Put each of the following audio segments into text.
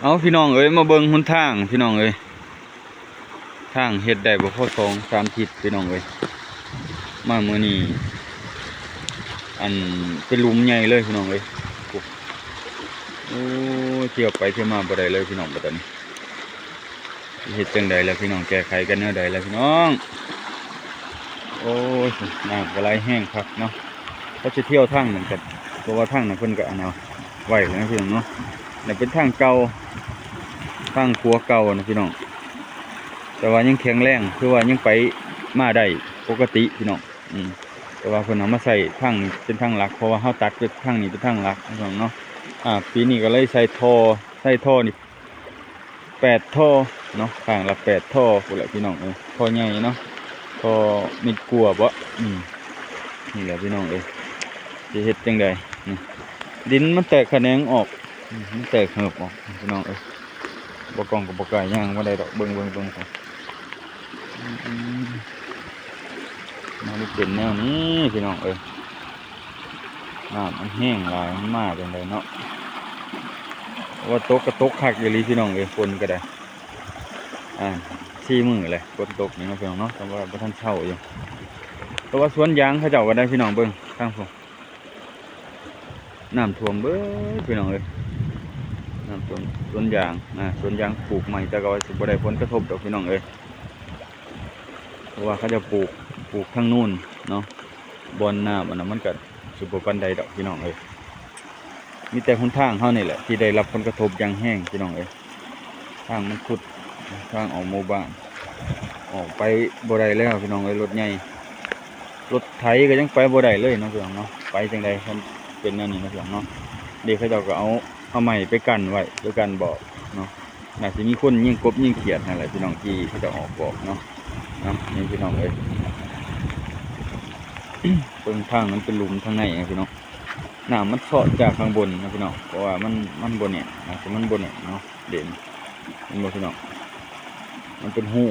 เอาพี่น้องเอ้ยมาเบิ่งหนทางพี่น้องเอ้ยทางเฮ็ดได้บ่พอ2-3 ทิศพี่น้องเอ้ยมามื้อนี้อันเป็นหลุมใหญ่เลยพี่น้องเอ้ยโอ้เที่ยวไปเที่ยวมาบ่ได้เลยพี่น้องบัดนี้เฮ็ดจังได๋ล่ะพี่น้องแก้ไขกันแนวใดล่ะพี่น้องโอ้ยน้ำก็ไหลแห้งครับเนาะเขาจะเที่ยวทางนั้นกันเพราะว่าทางนั้นเพิ่นก็อันเอาไว้แล้วนะพี่น้องเนาะนี่เป็นทางเก่าทางขัวเก่านะพี่น้องแต่ว่ายังแข็งแรงคือว่ายังไปมาได้ปกติพี่น้องแต่ว่าเพิ่นเอามาใส่ทางเป็นทางหลักเพราะว่าเฮาตัดเป็นทางนี้เป็นทางหลักพี่น้องเนาะปีนี้ก็เลยใส่ท่อนี่8 ท่อเนาะข้างละ8 ท่อพุ่นแหละพี่น้องท่อใหญ่เนาะท่อมิดกัวบ่นี่แหละพี่น้องสิเฮ็ดจังได๋ดินมันแตกแขนงออกมันแตกเหิบออกพี่น้องบ่กล้องกับบ่กล้าย่างบ่ได้ดอกเบิ่งครับมาดูเป็นแนวนี้พี่น้องน้ำมันแห้งหลายมันมาจังไดเนาะว่าตกก็ตกคักอยู่ลีพี่น้องฝนก็ได้4 มื้อเลยฝนตกนี่เนาะพี่น้องเนาะแต่ว่าบ่ทันเช้าอยู่แต่ว่าสวนยางเขาเจ้าก็ได้พี่น้องเบิ่งทางพุ่นน้ำท่วมเบิดพี่น้องน้ำท่วมสวนยางสวนยางปลูกใหม่แต่ก็สิบ่ได้ผลกระทบดอกพี่น้องเพราะว่าเขาจะปลูกทางนู้นเนาะบอนน้ำอันนั้นมันก็สิบ่ปานใดดอกพี่น้องมีแต่หนทางเฮานี่แหละที่ได้รับผลกระทบอย่างแห้งพี่น้องทางมันขุดทางออกหมู่บ้านออกไปบ่ได้แล้วพี่น้องรถใหญ่รถไถก็ยังไปบ่ได้เลยเนาะพี่น้องเนาะไปจังได๋มันเป็นแนวนี้เนาะพี่น้องเนาะเด็กเขาเจ้าก็เอาไม้ไปกั้นไว้ด้วยกันบอกเนาะน่าสิมีคนยิงกบยิงเขียดนั่นแหละพี่น้องที่เขาจะออกบอกเนาะนี่พี่น้องตรงทางนั้นเป็นหลุมทางในพี่น้องน้ำมันเซาะจากข้างบนนะพี่น้องเพราะว่ามันบนเนี่ยแต่มันบนเนี่ยเนาะเด่นมันบนพี่น้องมันเป็นหู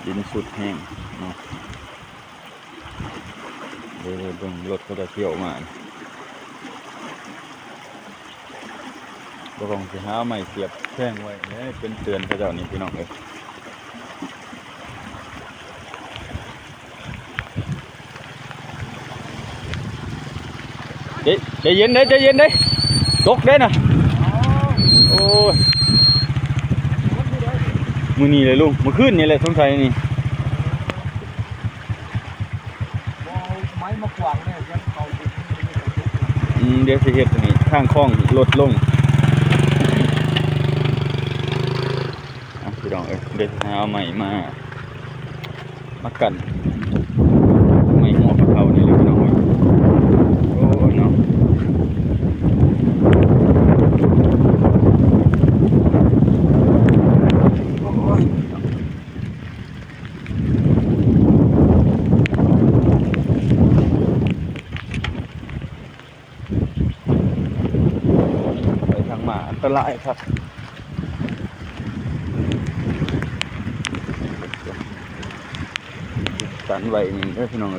ดินสุดแห้งเนาะเดี๋ยวเบิ่งรถเขาจะเที่ยวมาก็คงจะหาไม้เสียบแท่งไว้เป็นเตือนเขาเจ้านี่พี่น้องใจเย็นเด้ตกเด้น่ะโอ้ยมื้อนี้เลยลุงมื้อคืนนี่แหละสงสัยนี่ไม้มากวางเนี่ยยังเขาเดี๋ยวสิเฮ็ดนี่ทางคลองลดลงพี่น้องเดี๋ยวหาเอาใหม่มากันไม่หัวกับเขานี่เลยพี่น้องโอ้เนาะไปทางมาอันตรายครับสันไว้นี่เด้อพี่น้อง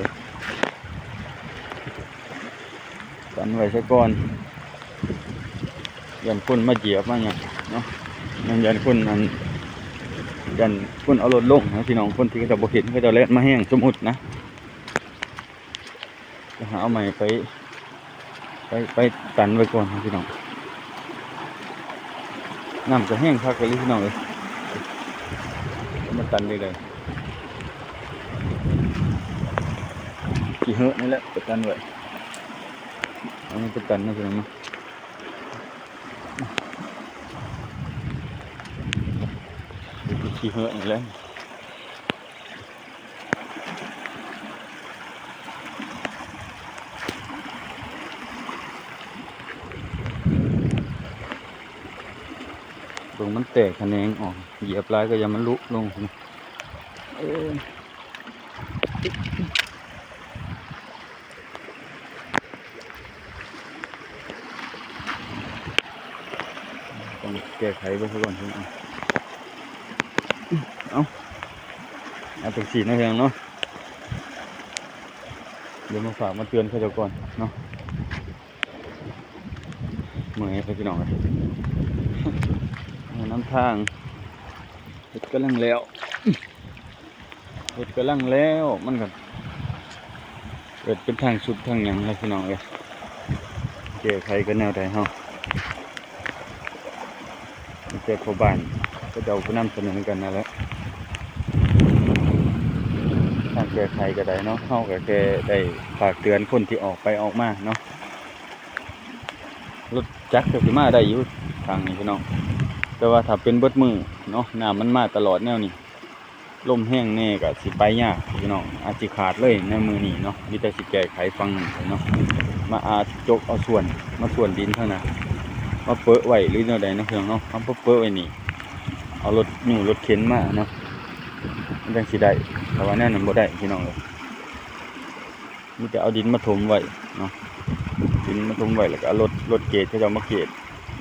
สันไว้ซะก่อนยันคนมาเหยียบมาเนี่ยเนาะยันคนนั้นยันคนเอารถลงนะพี่น้องคนที่เขาจะบ่เห็นเขาจะเล่นมาแห้งสมมุตินะจะหาเอาใหม่ไปตันไว้ก่อนนะพี่น้องน้ำจะแห้งคักเลยพี่น้องมาตันเลยขี้เหอะนี่แหละประกันไว้อันนี้ประกันนะพี่น้องเนาะขี้เหอะนี่แหละตรงมันแตกแขนงออกเหยียบลายก็ยังมันลุลงต้องแก้ไขไปซะก่อนพี่น้องเอาเป็นสีนะเพียงเนาะเดี๋ยวมาฝากมาเตือนเขาเจ้าก่อนเนาะเมื่อยไปพี่น้องเลย ทางเฮ็ดกำลังแล้วเฮ็ดกำลังแล้วมันก็เกิดเป็นทางสุดทางหยังแล้วพี่น้องเอ้ยแก้ไขกันแนวใดเฮามันแต่พ่อบ้านก็จะเอาไปนำเสนอกันนั่นแหละทางแก้ไขก็ได้เนาะเฮาก็แค่ได้ฝากเตือนคนที่ออกไปออกมาเนาะรถจักรก็สิมาได้อยู่ทางนี้พี่น้องแต่ว่าถ้าเป็นเบิดมือเนาะน้ำมันมาตลอดแนวนี้ลมแห้งแน่ก็สิไปยากพี่น้องอาจสิขาดเลยในมือนี้เนาะมีแต่สิแก้ไขฟังนี้เนาะมาอาจกเอาส่วนมาส่วนดินเท่านั้นมาเปอะไว้หรือแนวใดเนาะพี่น้องเนาะเอาเปอะไว้นี่เอารถอยู่รถเข็นมาเนาะมันจังสิได้แต่ว่าแน่นอนบ่ได้พี่น้องเอ้ยมีแต่เอาดินมาถมไว้เนาะดินมาถมไว้แล้วก็เอารถเกรดเขาจะเอามาเกรด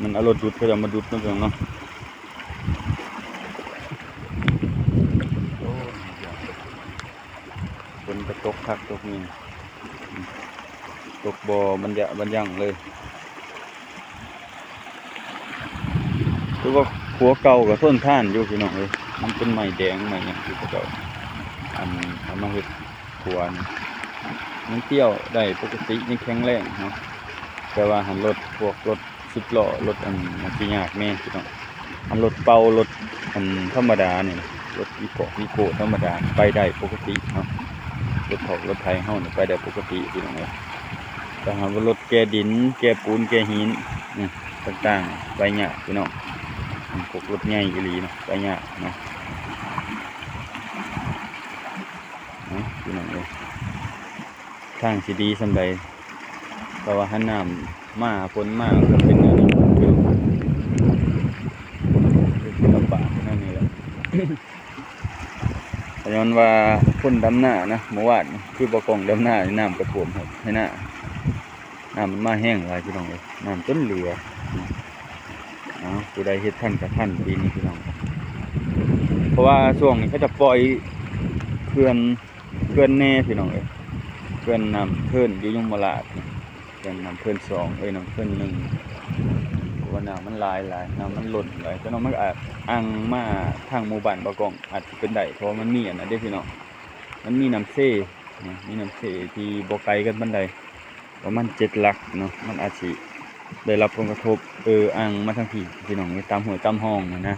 มันเอารถดุดเขาจะเอามาดุดเนาะพี่น้องเนาะฝนก็ตกคักตกนี่ตกบ่มันยั่งเลยคือว่าขัวเก่ากับต้นท่านอยู่พี่น้องเอ้ยมันเป็นไม้แดงไม้หยังที่เขาเจ้าเอามาเฮ็ดขัวนี่มันเตี้ยวได้ปกติยังแข็งแรงเนาะแต่ว่าหันรถพวกรถ10 ล้อรถมันสิยากแม่พี่น้องอันรถเป่ารถธรรมดานี่รถอีโก้ธรรมดาไปได้ปกติเนาะรถถอกรถไถเฮานี่ไปได้ปกติพี่น้องเอ้ยแต่หากว่ารถแกดินแกปูนแกหินต่างๆไปยากพี่น้องพวกรถใหญ่อีหลีเนาะไปยากเนาะพี่น้องเอ้ยทางสิดีสำใดแต่ว่าหันน้ำมาฝนมาก็เป็นอย่างนี้เป็นลำบากนั่นนี่แหละ แต่ย้อนว่าคนดำหน้านะเมื่อวานคือบ่กองดำหน้าน้ำกระท่วมครับให้หน้าน้ำมันมาแห้งหลายพี่น้องเลยน้ำต้นเหลือผู้ใดเฮ็ดท่านกับท่านปีนี้พี่น้องเพราะว่าช่วงนี้เขาจะปล่อยเขื่อนแน่พี่น้องเลยเขื่อนน้ำเขื่อนอยู่ยมราชเขื่อนน้ำเขื่อน2น้ำเขื่อน1เพราะว่าน้ำมันหลายน้ำมันล้นหลายแต่น้องมันอาจอังมาทางหมู่บ้านบ่กองอาจจะเป็นได้เพราะมันมีอันนั้นเด้พี่น้องมันมีน้ำเซ่ที่บ่ไกลกันปานใดประมาณ7 หลักเนาะมันอาจสิได้รับผลกระทบอ่างมาทางพี่น้องตามห้วยตามห้องนะ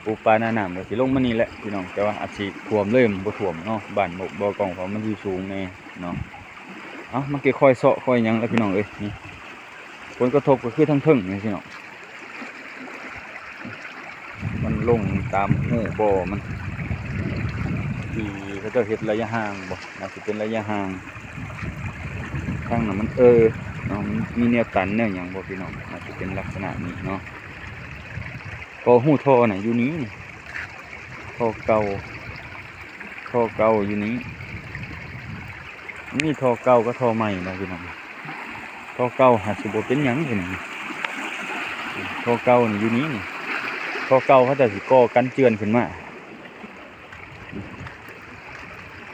ปูปลาหน้าน้ำก็สิลงมานี่แหละพี่น้องแต่ว่าอาจสิท่วมเลยบ่ท่วมเนาะบ้านบ่กองเพราะมันอยู่สูงแน่เนาะมันก็ค่อยเซาะค่อยหยังแล้วพี่น้องเอ้ยนี่ผลกระทบก็คือทั้งเทิงนี่พี่น้องมันลงตามหูบ่มันที่เขาจะเฮ็ดระยะห่างบ่น่าสิเป็นระยะห่างทางนั้นมันเนาะมีแนวตันแนวหยังบ่พี่น้องอาจจะเป็นลักษณะนี้เนาะก็หูท่อน่ะอยู่นี้ท่อเก่าอยู่นี้มีท่อเก่าก็ท่อใหม่นะพี่น้องท่อเก่าหาสิบ่เป็นหยังพี่น้องท่อเก่านี่อยู่นี้นี่ท่อเก่าเขาจะสิก่อกันเจือนขึ้นมา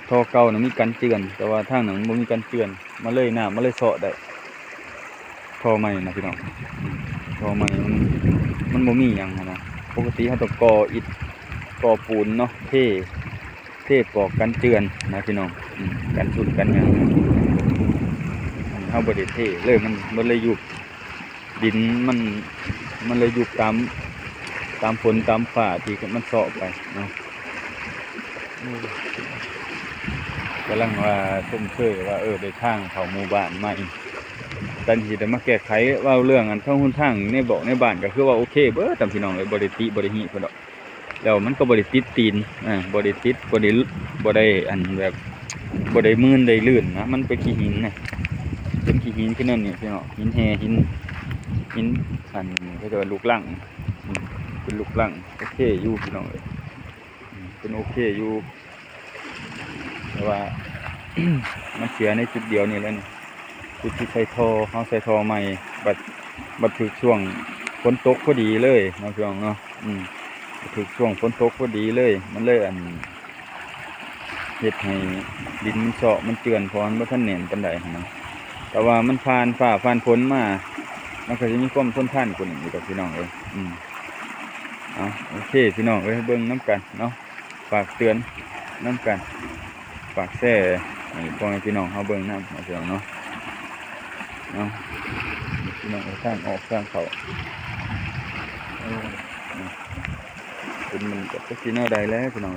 ท่อเก่าน่ะมีกันเจือนแต่ว่าทางนั้นบ่มีกันเจือนมาเลยน้ำมาเลยเซาะได้ท่อใหม่นะพี่น้องท่อใหม่มันบ่มีหยังนะปกติเขาต้องก่ออิฐก่อปูนเนาะเทปอกกันเจือนนะพี่น้องกันสุดกันหยังเฮาบ่ได้เทเลยมันเลยยุบดินมันเลยยุบตามฝนตามฟ้าที่มันเซาะไปเนาะกำลังว่าชมเชยว่าได้ทางเข้าหมู่บ้านใหม่ตันสิได้มาแก้ไขว่าเรื่องอันทางหนทางในบ้านก็คือว่าโอเคเบิดตามพี่น้องเลยบ่ได้ติบ่ได้หิเพิ่นดอกแล้วมันก็บ่ได้ติดตีนบ่ได้ติดบ่ได้อันแบบบ่ได้มืนได้ลื่นนะมันเป็นขี้หินนะเป็นขี้หินขึ้นนั่นนี่พี่น้องหินแห่หินอันเขาเรียกว่าลูกรังเป็นลูกรังโอเคอยู่พี่น้องเลยเป็นโอเคอยู่แต่ว่า มันเสียในจุดเดียวนี่แหละนี่จุดที่ใส่ท่อเฮาใส่ท่อใหม่บัดถึกช่วงฝนตกพอดีเลยเนาะพี่น้องเนาะถึกช่วงฝนตกพอดีเลยมันเลยเฮ็ดให้ดินมันเซาะมันเจือนพอมันบ่ทันแน่นปานใดนะแต่ว่ามันผ่านฟ้าผ่านฝนมามันก็สิมีความทนทานกว่านี้อยู่กับพี่น้องเอ้ย เอาโอเคพี่น้องเอ้ยเบิ่งน้ำกันเนาะฝากเตือนน้ำกันฝากแซ่ให้พ่อแม่พี่น้องเฮาเบิ่งน้ำพี่น้องเนาะเอาพี่น้องทางออกทางเขาเป็นมันก็สิแนวใดแล้วพี่น้อง